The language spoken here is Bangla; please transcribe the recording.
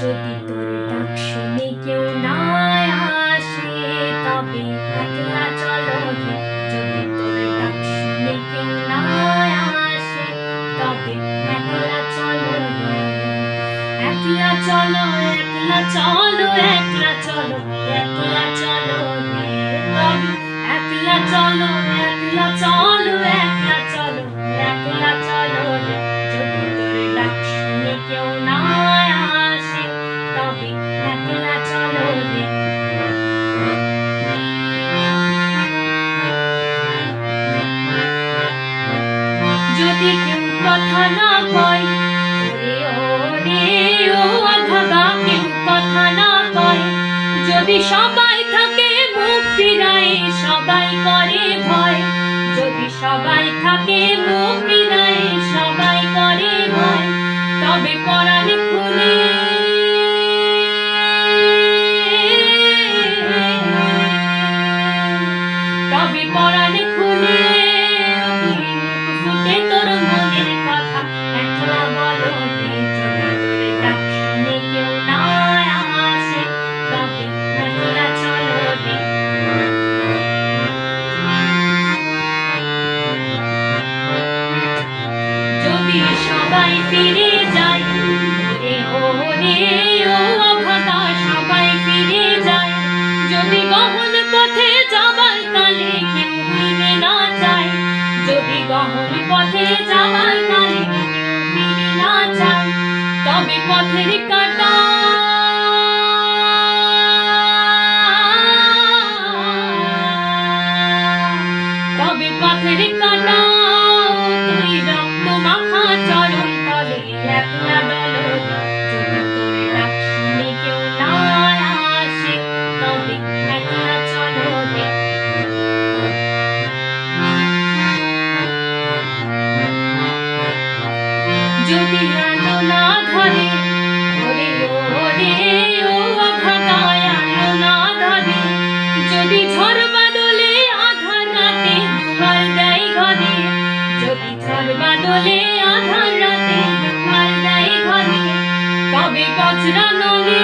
যদি তোর ডাক শুনে কেউ না আসে তবে একলা চলো হে। যদি তোর ডাক শুনে কেউ না আসে তবে একলা চলো হে। একলা চলো, একলা চলো, একলা চলো, একলা চলো হে। তবে একলা চলো, একলা চলো, একলা চলো, একলা চলো হে। যদি তোর ডাক শুনে কেউ না আসে তবে একলা চলো হে। যদি কেউ কথা না কয় ওরে ওরে ও অভাগা, কেউ কথা না কয়, যদি সবাই থাকে মুখ ফিরায় সবাই করে ভয়, যদি সবাই থাকে মুখ ফিরায় সবাই করে ভয়, তবে পরাণ খুলে তবে পরাণ খুলে তুই মুখ ফুটে তোর মনের কথা একলা বলো হে। যদি তোর ডাক শুনে কেউ না আসে তবে একলা চলো হে। যদি সবাই ফিরে যায় ওরে ওরে ও অভাগা, সবাই ফিরে যায়, যদি গহন পথে যাবার কালে কেউ ফিরে না যায়, যদি গহন পথে যাবার কালে কেউ ফিরে না যায়, তবে পথের কাঁটা তবে পথের কাঁটা তুই রক্ত মাখা চরণ তলে একলা বলো হে। যদি তোর ডাক শুনে কেউ না আসে তবে একলা চলো হে। যদি আলো না ধরে ওরে ওরে ও অভাগা, আলো না ধরে, যদি ঝড় বাদলে আধার রাতে দুয়ার দেয় ঘরে, যদি ঝড় বাদলে আধার রাতে দুয়ার দেয় ঘরে, তবে বজ্রা নলে